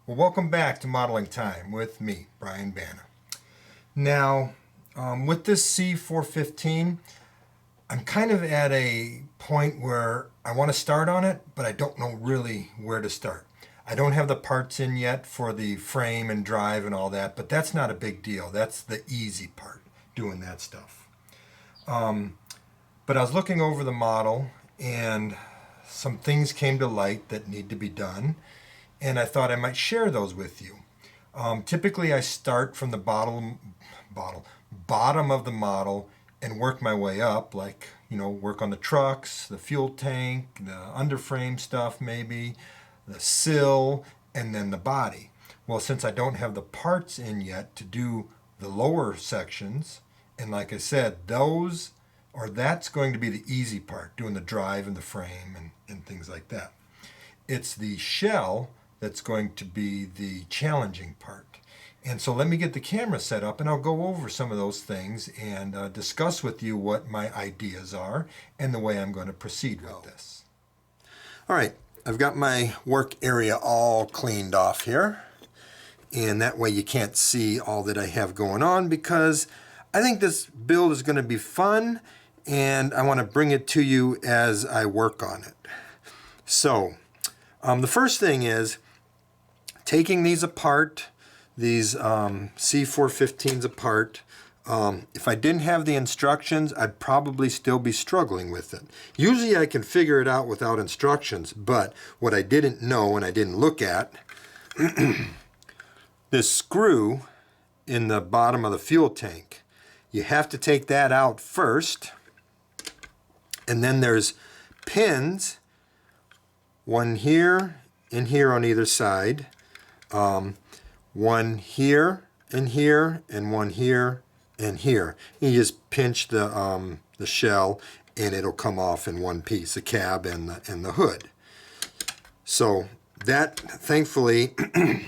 Well, welcome back to Modeling Time with me, Brian Banna. Now, with this C415, I'm kind of at a point where I want to start on it, but I don't know really where to start. I don't have the parts in yet for the frame and drive and all that, but that's not a big deal. That's the easy part, doing that stuff. But I was looking over the model and some things came to light that need to be done, and I thought I might share those with you. Typically I start from the bottom of the model and work my way up, like, work on the trucks, the fuel tank, the underframe stuff maybe, the sill, and then the body. Well, since I don't have the parts in yet to do the lower sections, and like I said, that's going to be the easy part, doing the drive and the frame and things like that. It's the shell that's going to be the challenging part. And so let me get the camera set up and I'll go over some of those things and discuss with you what my ideas are and the way I'm going to proceed with this. All right, I've got my work area all cleaned off here. And that way you can't see all that I have going on, because I think this build is going to be fun and I want to bring it to you as I work on it. So the first thing is taking these apart, these C415s apart. If I didn't have the instructions, I'd probably still be struggling with it. Usually I can figure it out without instructions, but what I didn't know and I didn't look at, this screw in the bottom of the fuel tank, you have to take that out first, and then there's pins, one here and here on either side, one here and here, and one here and here. You just pinch the shell and it'll come off in one piece, the cab and the hood. So that, thankfully,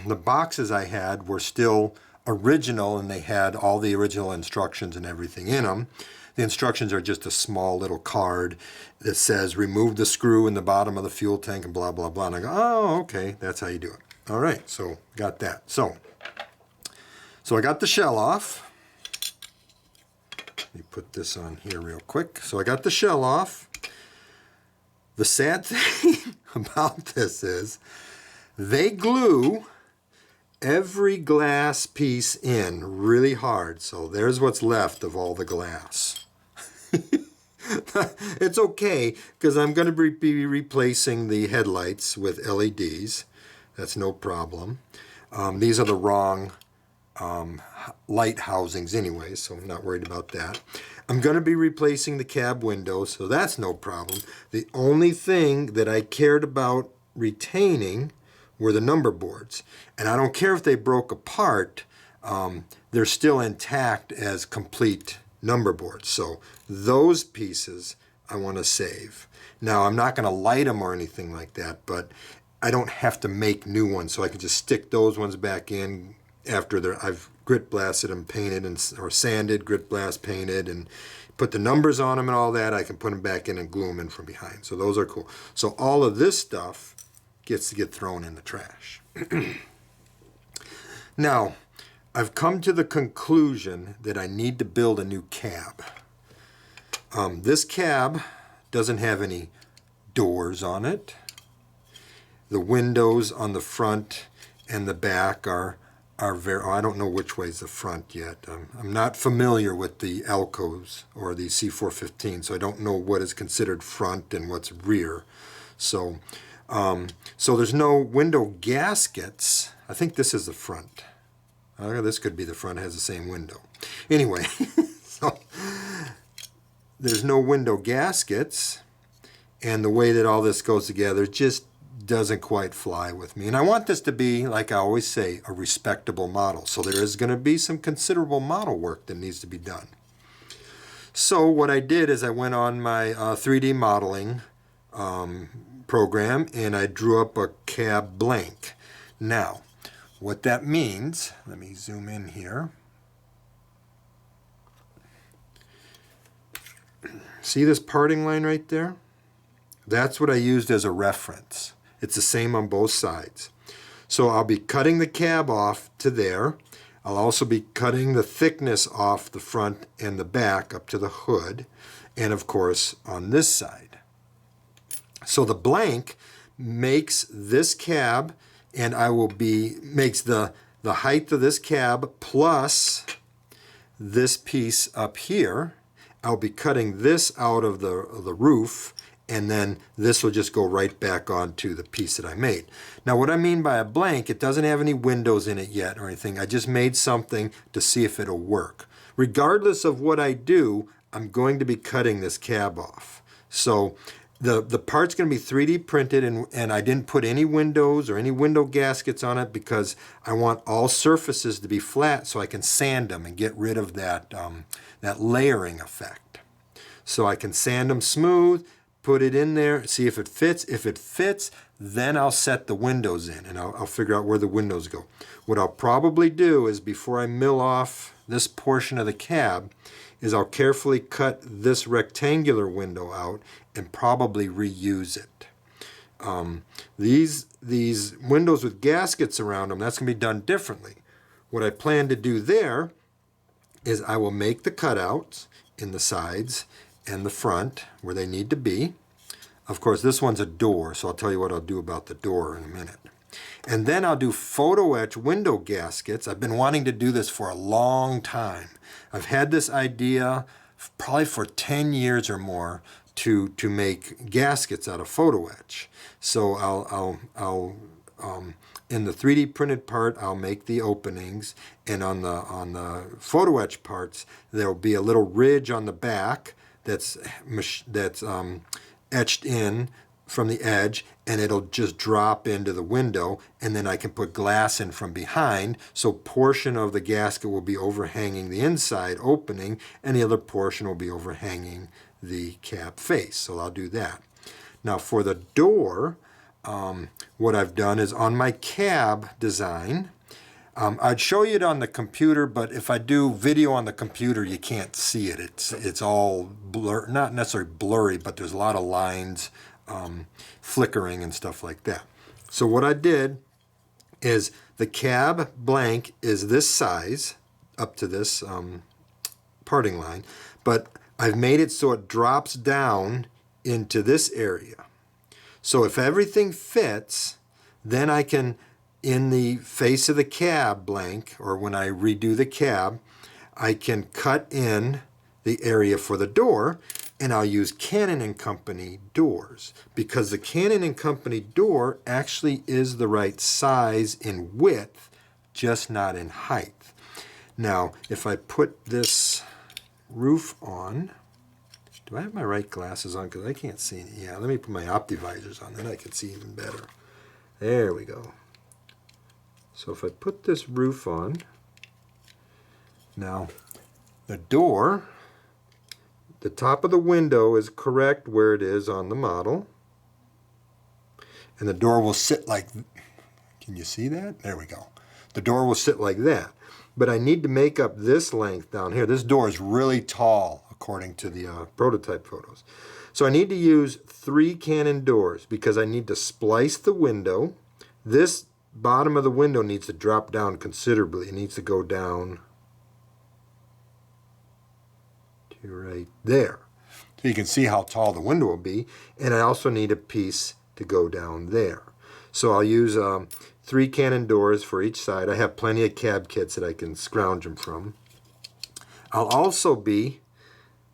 the boxes I had were still original and they had all the original instructions and everything in them. The instructions are just a small little card that says remove the screw in the bottom of the fuel tank and blah, blah, blah. And I go, oh, okay, that's how you do it. All right, so got that. So I got the shell off. Let me put this on here real quick. So I got the shell off. The sad thing about this is they glue every glass piece in really hard. So there's what's left of all the glass. It's okay, because I'm going to be replacing the headlights with LEDs. That's no problem. These are the wrong light housings anyway, so I'm not worried about that. I'm going to be replacing the cab windows, so that's no problem. The only thing that I cared about retaining were the number boards. And I don't care if they broke apart, they're still intact as complete number boards. So those pieces I want to save. Now, I'm not going to light them or anything like that, but I don't have to make new ones, so I can just stick those ones back in after I've grit blasted them, painted, or sanded, grit blast, painted, and put the numbers on them and all that. I can put them back in and glue them in from behind. So those are cool. So all of this stuff gets to get thrown in the trash. Now, I've come to the conclusion that I need to build a new cab. This cab doesn't have any doors on it. The windows on the front and the back are very, I don't know which way's the front yet. I'm not familiar with the Alcos or the C415, so I don't know what is considered front and what's rear. So there's no window gaskets. I think this is the front. This could be the front, it has the same window. Anyway, so there's no window gaskets, and the way that all this goes together just doesn't quite fly with me. And I want this to be, like I always say, a respectable model. So there is going to be some considerable model work that needs to be done. So what I did is I went on my 3D modeling program and I drew up a cab blank. Now, what that means, let me zoom in here. See this parting line right there? That's what I used as a reference. It's the same on both sides. So I'll be cutting the cab off to there. I'll also be cutting the thickness off the front and the back up to the hood, and of course on this side. So the blank makes this cab, and makes the height of this cab plus this piece up here. I'll be cutting this out of the roof, and then this will just go right back onto the piece that I made. Now what I mean by a blank, it doesn't have any windows in it yet or anything. I just made something to see if it'll work. Regardless of what I do, I'm going to be cutting this cab off. So the part's going to be 3D printed, and I didn't put any windows or any window gaskets on it because I want all surfaces to be flat so I can sand them and get rid of that, that layering effect. So I can sand them smooth, put it in there, see if it fits. If it fits, then I'll set the windows in, and I'll figure out where the windows go. What I'll probably do is, before I mill off this portion of the cab, is I'll carefully cut this rectangular window out and probably reuse it. These windows with gaskets around them, that's going to be done differently. What I plan to do there is I will make the cutouts in the sides and the front where they need to be. Of course, this one's a door, so I'll tell you what I'll do about the door in a minute. And then I'll do photo etch window gaskets. I've been wanting to do this for a long time. I've had this idea probably for 10 years or more to make gaskets out of photo etch. So I'll in the 3D printed part, I'll make the openings, and on the photo etch parts, there'll be a little ridge on the back that's etched in from the edge, and it'll just drop into the window, and then I can put glass in from behind, so portion of the gasket will be overhanging the inside opening, and the other portion will be overhanging the cab face. So I'll do that. Now for the door, what I've done is on my cab design, I'd show you it on the computer, but if I do video on the computer, you can't see it. It's all blur, not necessarily blurry, but there's a lot of lines, flickering and stuff like that. So what I did is the cab blank is this size up to this parting line, but I've made it so it drops down into this area. So if everything fits, then I can, in the face of the cab blank, or when I redo the cab, I can cut in the area for the door, and I'll use Cannon & Company doors, because the Cannon & Company door actually is the right size in width, just not in height. Now, if I put this roof on, do I have my right glasses on? Because I can't see. Yeah, let me put my OptiVisors on, then I can see even better. There we go. So if I put this roof on, now the door, the top of the window is correct where it is on the model, and the door will sit like, can you see that? There we go. The door will sit like that. But I need to make up this length down here. This door is really tall according to the prototype photos. So I need to use 3 Cannon doors because I need to splice the window. This bottom of the window needs to drop down considerably. It needs to go down to right there. So you can see how tall the window will be. And I also need a piece to go down there. So I'll use 3 Cannon doors for each side. I have plenty of cab kits that I can scrounge them from. I'll also be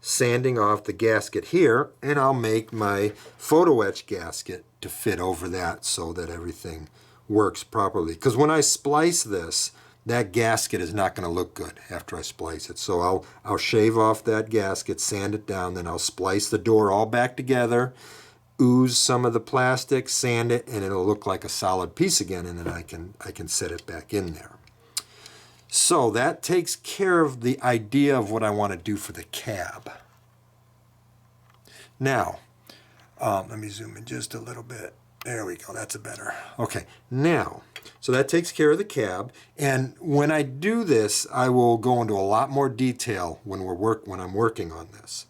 sanding off the gasket here, and I'll make my photo etch gasket to fit over that so that everything works properly. Because when I splice this, that gasket is not going to look good after I splice it. So I'll shave off that gasket, sand it down, then I'll splice the door all back together, ooze some of the plastic, sand it, and it'll look like a solid piece again, and then I can set it back in there. So that takes care of the idea of what I want to do for the cab. Now, let me zoom in just a little bit. There we go, that's a better. Okay, now, so that takes care of the cab, and when I do this, I will go into a lot more detail when I'm working on this.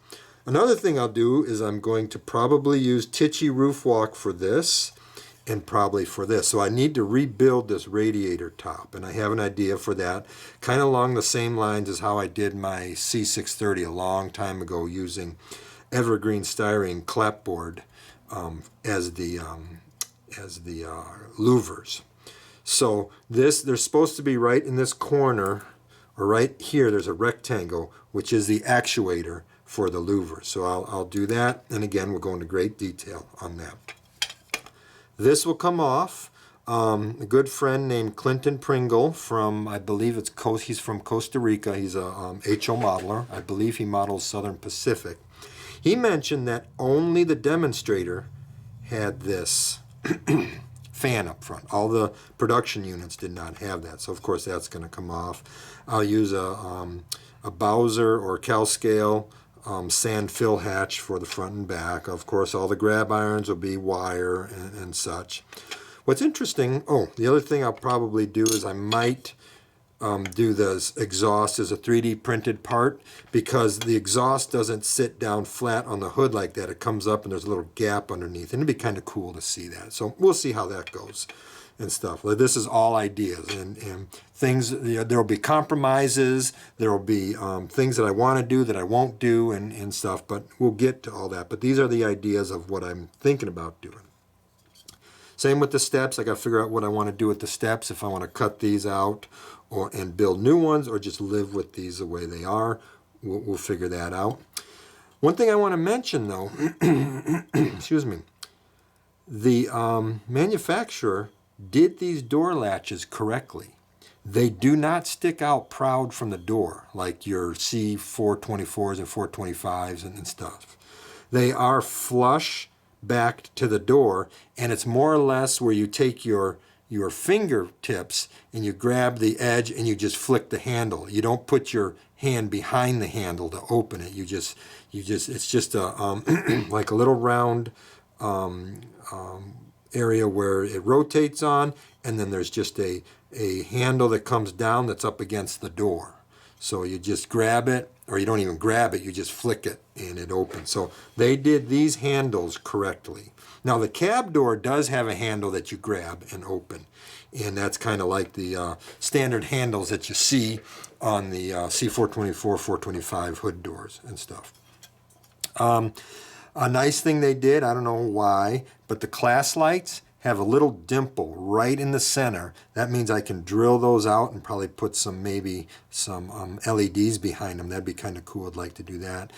Another thing I'll do is I'm going to probably use Tichy Roof Walk for this, and probably for this. So I need to rebuild this radiator top, and I have an idea for that, kind of along the same lines as how I did my C630 a long time ago, using evergreen styrene clapboard as the louvers. So this, they're supposed to be right in this corner, or right here, there's a rectangle, which is the actuator for the louver. So I'll do that, and again, we'll go into great detail on that. This will come off. A good friend named Clinton Pringle from, I believe he's from Costa Rica. He's a HO modeler. I believe he models Southern Pacific. He mentioned that only the demonstrator had this fan up front. All the production units did not have that. So of course that's going to come off. I'll use a Bowser or Calscale sand fill hatch for the front and back. Of course, all the grab irons will be wire and such. What's interesting, the other thing I'll probably do is I might do the exhaust as a 3D printed part, because the exhaust doesn't sit down flat on the hood like that. It comes up and there's a little gap underneath, and it'd be kind of cool to see that. So we'll see how that goes and stuff. This is all ideas and things. There will be compromises. There will be things that I want to do that I won't do and stuff, but we'll get to all that. But these are the ideas of what I'm thinking about doing. Same with the steps. I got to figure out what I want to do with the steps, if I want to cut these out and build new ones, or just live with these the way they are. We'll figure that out. One thing I want to mention, though, excuse me, the manufacturer did these door latches correctly. They do not stick out proud from the door like your C424s and 425s and stuff. They are flush back to the door, and it's more or less where you take your fingertips and you grab the edge and you just flick the handle. You don't put your hand behind the handle to open it. It's just a like a little round area where it rotates on, and then there's just a handle that comes down that's up against the door. So you just grab it, or you don't even grab it, you just flick it and it opens. So they did these handles correctly. Now the cab door does have a handle that you grab and open, and that's kind of like the standard handles that you see on the C424, 425 hood doors and stuff. A nice thing they did, I don't know why, but the class lights have a little dimple right in the center. That means I can drill those out and probably put maybe some LEDs behind them. That'd be kind of cool. I'd like to do that.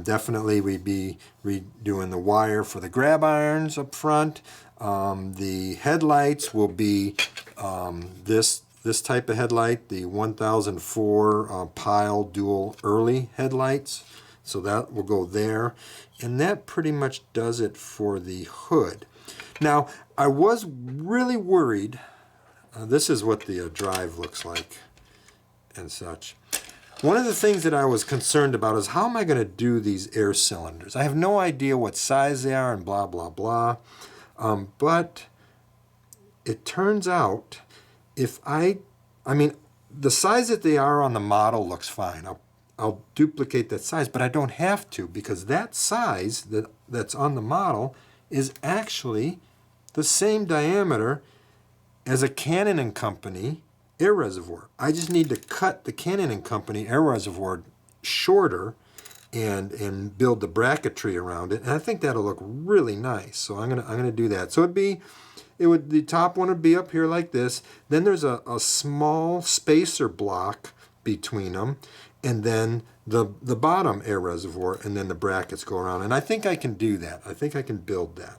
Definitely we'd be redoing the wire for the grab irons up front. The headlights will be this type of headlight, the 1004 pile dual early headlights. So that will go there. And that pretty much does it for the hood. Now, I was really worried. This is what the drive looks like and such. One of the things that I was concerned about is, how am I going to do these air cylinders? I have no idea what size they are and blah, blah, blah. But it turns out, the size that they are on the model looks fine. I'll duplicate that size, but I don't have to, because that size that's on the model is actually the same diameter as a Cannon & Company air reservoir. I just need to cut the Cannon & Company air reservoir shorter and build the bracketry around it, and I think that'll look really nice. So I'm gonna do that. So the top one would be up here like this. Then there's a small spacer block between them, and then the bottom air reservoir, and then the brackets go around. And I think I can do that. I think I can build that.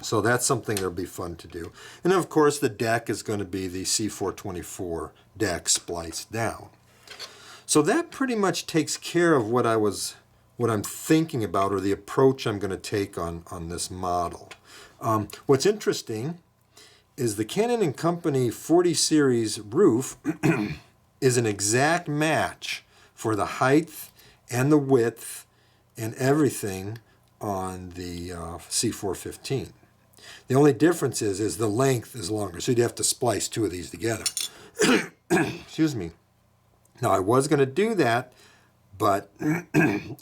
So that's something that'll be fun to do. And then of course the deck is going to be the C424 deck spliced down. So that pretty much takes care of what I'm thinking about, or the approach I'm going to take on this model. What's interesting is the Cannon & Company 40 series roof is an exact match for the height and the width and everything on the C415. The only difference is the length is longer, so you'd have to splice two of these together. Excuse me. Now I was going to do that, but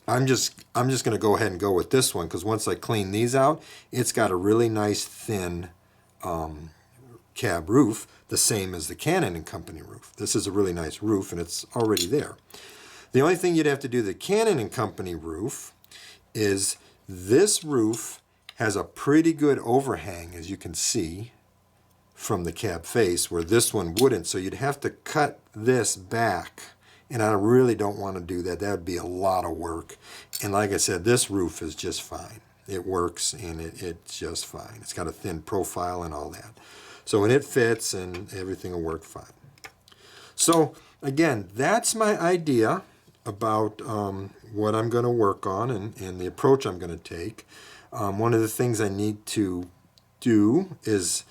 I'm just going to go ahead and go with this one, because once I clean these out, it's got a really nice thin cab roof the same as the Canon and Company roof. This is a really nice roof and it's already there. The only thing you'd have to do the Canon and Company roof is this roof has a pretty good overhang, as you can see from the cab face, where this one wouldn't. So you'd have to cut this back, and I really don't want to do that. That would be a lot of work. And like I said, this roof is just fine. It works and it's just fine. It's got a thin profile and all that. So when it fits, and everything will work fine. So again, that's my idea about what I'm going to work on and the approach I'm going to take. One of the things I need to do is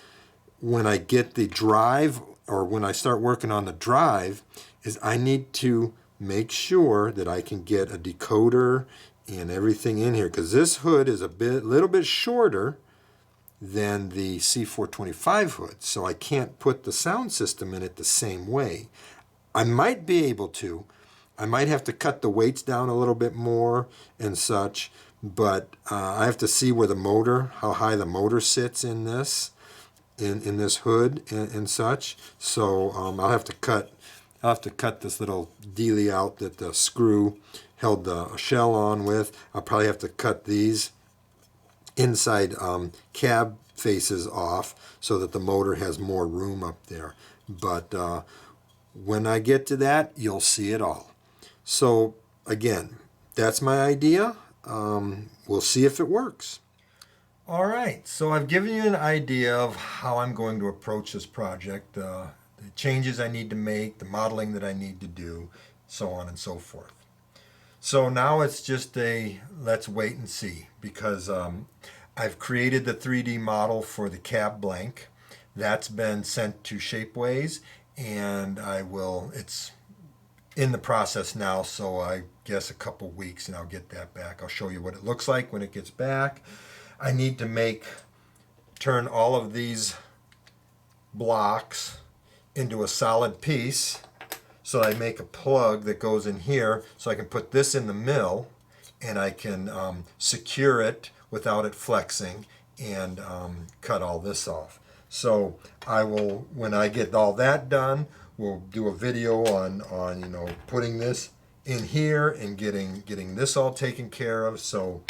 when I get the drive, or when I start working on the drive, is I need to make sure that I can get a decoder and everything in here, because this hood is little bit shorter than the C425 hood, so I can't put the sound system in it the same way. I might be able to. I might have to cut the weights down a little bit more and such, but I have to see where the motor, how high the motor sits in this, in this hood and such. So I'll have to cut this little dealie out that the screw held the shell on with. I'll probably have to cut these inside cab faces off so that the motor has more room up there. But when I get to that, you'll see it all. So again, that's my idea. We'll see if it works. All right, so I've given you an idea of how I'm going to approach this project, the changes I need to make, the modeling that I need to do, so on and so forth. So now it's just let's wait and see, because I've created the 3D model for the cab blank. That's been sent to Shapeways, and it's in the process now, so I guess a couple weeks and I'll get that back. I'll show you what it looks like when it gets back. I need to turn all of these blocks into a solid piece, so I make a plug that goes in here, so I can put this in the mill and I can secure it without it flexing, and cut all this off. So when I get all that done, we'll do a video on putting this in here and getting this all taken care of. So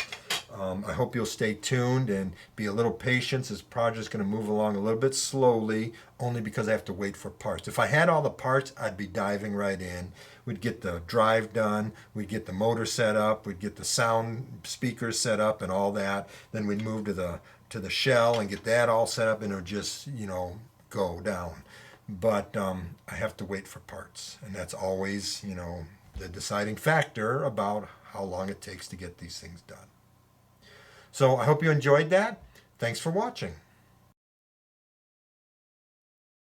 I hope you'll stay tuned and be a little patient. This project's going to move along a little bit slowly, only because I have to wait for parts. If I had all the parts, I'd be diving right in. We'd get the drive done, we'd get the motor set up, we'd get the sound speakers set up and all that. Then we'd move to the shell and get that all set up, and it would just go down. But I have to wait for parts, and that's always the deciding factor about how long it takes to get these things done. So I hope you enjoyed that. Thanks for watching.